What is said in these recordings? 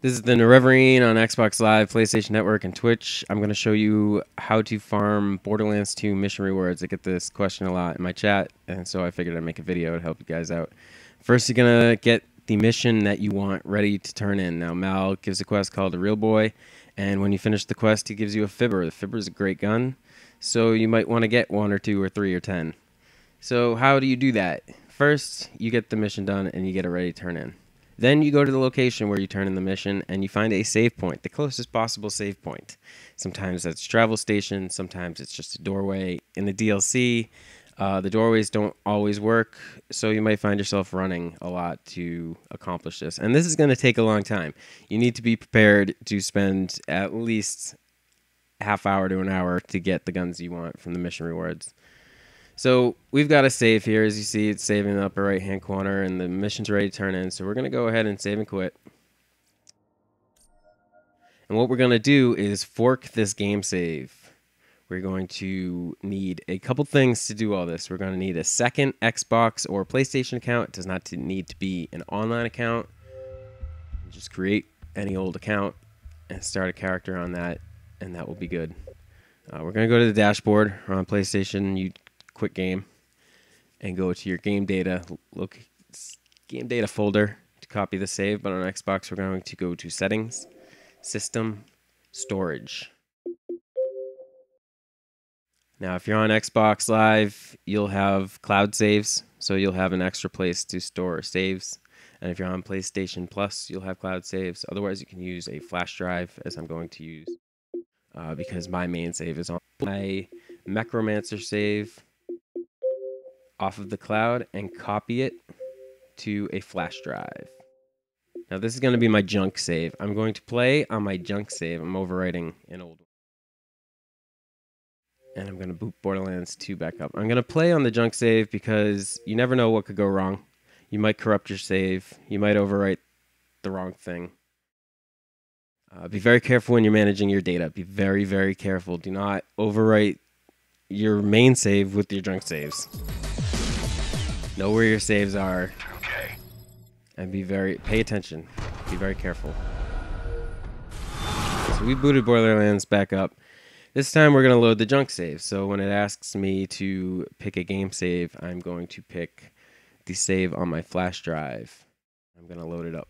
This is the Nereverine on Xbox Live, PlayStation Network, and Twitch. I'm going to show you how to farm Borderlands 2 mission rewards. I get this question a lot in my chat, and so I figured I'd make a video to help you guys out. First, you're going to get the mission that you want ready to turn in. Now, Mal gives a quest called The Real Boy, and when you finish the quest, he gives you a Fibber. The Fibber is a great gun, so you might want to get 1 or 2 or 3 or 10. So how do you do that? First, you get the mission done, and you get it ready to turn in. Then you go to the location where you turn in the mission and you find a save point, the closest possible save point. Sometimes that's a travel station, sometimes it's just a doorway. In the DLC, the doorways don't always work, so you might find yourself running a lot to accomplish this. And this is going to take a long time. You need to be prepared to spend at least a half hour to an hour to get the guns you want from the mission rewards. So we've got a save here. As you see, it's saving in the upper right-hand corner, and the mission's ready to turn in. So we're going to go ahead and save and quit. And what we're going to do is fork this game save. We're going to need a couple things to do all this. We're going to need a second Xbox or PlayStation account. It does not need to be an online account. Just create any old account and start a character on that, and that will be good. We're going to go to the dashboard on PlayStation. You quit game and go to your game data folder to copy the save. But on Xbox, we're going to go to settings, system, storage. Now, if you're on Xbox Live, you'll have cloud saves, so you'll have an extra place to store saves. And if you're on PlayStation Plus, you'll have cloud saves. Otherwise, you can use a flash drive, as I'm going to use, because my main save is on my Necromancer save off of the cloud and copy it to a flash drive. Now this is going to be my junk save. I'm going to play on my junk save. I'm overwriting an old one. And I'm going to boot Borderlands 2 back up. I'm going to play on the junk save because you never know what could go wrong. You might corrupt your save. You might overwrite the wrong thing. Be very careful when you're managing your data. Be very, very careful. Do not overwrite your main save with your junk saves. Know where your saves are. Okay. And pay attention. Be very careful. So we booted Borderlands back up. This time we're going to load the junk save. So when it asks me to pick a game save, I'm going to pick the save on my flash drive. I'm going to load it up.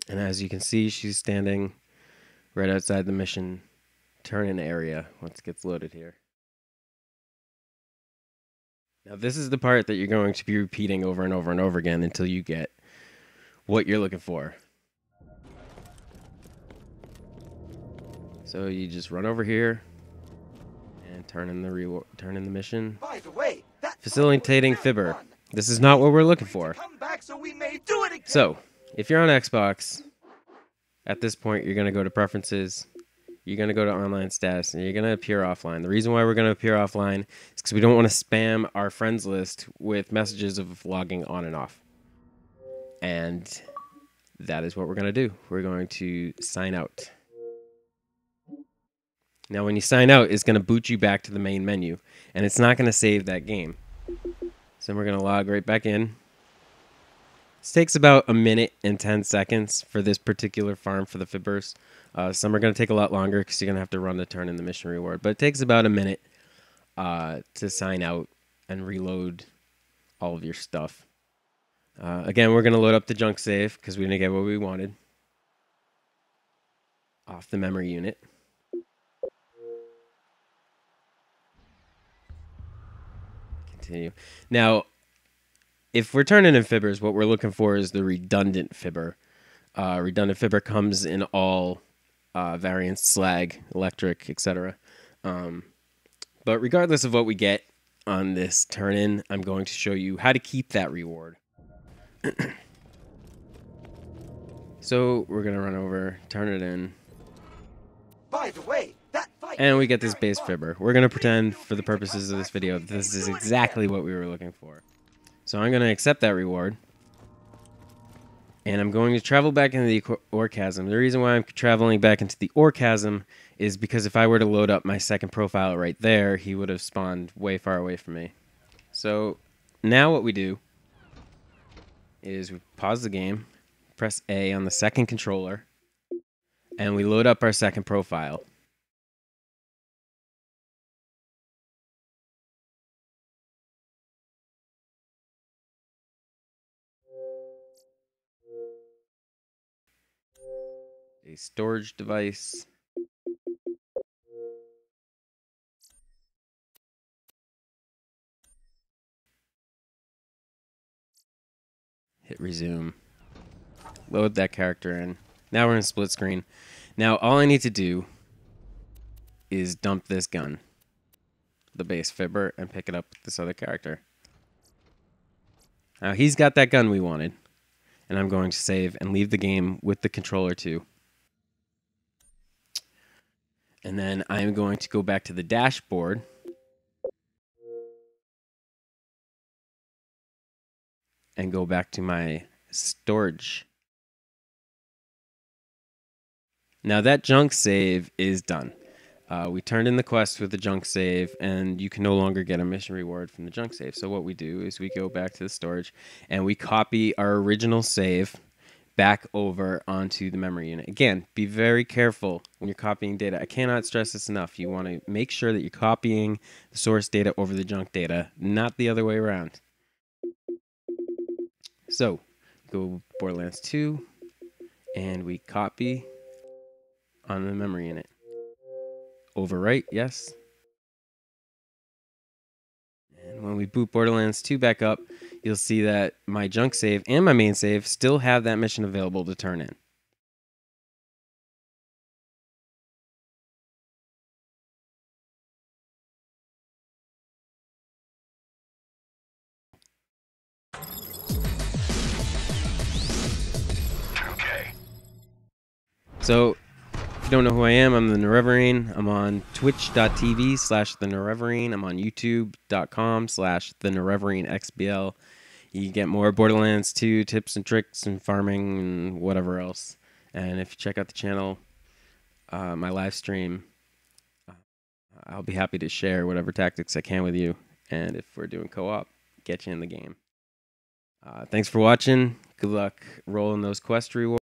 And as you can see, she's standing right outside the mission turn-in area once it gets loaded here. Now this is the part that you're going to be repeating over and over and over again until you get what you're looking for. So you just run over here and turn in the mission. By the way, Facilitating Fibber. This is not what we're looking for. So, if you're on Xbox, at this point you're going to go to Preferences, you're going to go to Online Status, and you're going to appear offline. The reason why we're going to appear offline is because we don't want to spam our friends list with messages of logging on and off. And that is what we're going to do. We're going to sign out. Now when you sign out, it's going to boot you back to the main menu, and it's not going to save that game. So we're going to log right back in. This takes about 1 minute and 10 seconds for this particular farm for the Fibbers. Some are going to take a lot longer because you're going to have to run to turn in the mission reward. But it takes about 1 minute to sign out and reload all of your stuff. Again, we're going to load up the junk save because we didn't get what we wanted off the memory unit. Continue. Now, if we're turning in Fibbers, what we're looking for is the redundant Fibber. Redundant Fibber comes in all variants, slag, electric, etc. But regardless of what we get on this turn-in, I'm going to show you how to keep that reward. So we're going to run over, turn it in. By the way, that fight And we get this base Fibber. We're going to pretend for the purposes of this video that this is exactly what we were looking for. So I'm going to accept that reward. And I'm going to travel back into the ore chasm. The reason why I'm traveling back into the ore chasm is because if I were to load up my second profile right there, he would have spawned way far away from me. So now what we do is we pause the game, press A on the second controller, and we load up our second profile. A storage device. Hit resume. Load that character in. Now we're in split screen. Now all I need to do is dump this gun, the base Fibber, and pick it up with this other character. Now he's got that gun we wanted, and I'm going to save and leave the game with the controller too. And then I'm going to go back to the dashboard and go back to my storage. Now that junk save is done. We turned in the quest with the junk save, and you can no longer get a mission reward from the junk save. So what we do is we go back to the storage, and we copy our original save back over onto the memory unit. Again, be very careful when you're copying data. I cannot stress this enough. You want to make sure that you're copying the source data over the junk data, not the other way around. So, go Borderlands 2, and we copy on the memory unit. Overwrite, yes. And when we boot Borderlands 2 back up, you'll see that my junk save and my main save still have that mission available to turn in. Okay. So, if you don't know who I am, I'm the Nerevarine. I'm on twitch.tv/thenerevarine. I'm on youtube.com/thenerevarineXBL. You can get more Borderlands 2 tips and tricks and farming and whatever else. And if you check out the channel, my live stream, I'll be happy to share whatever tactics I can with you. And if we're doing co-op, get you in the game. Thanks for watching. Good luck rolling those quest rewards.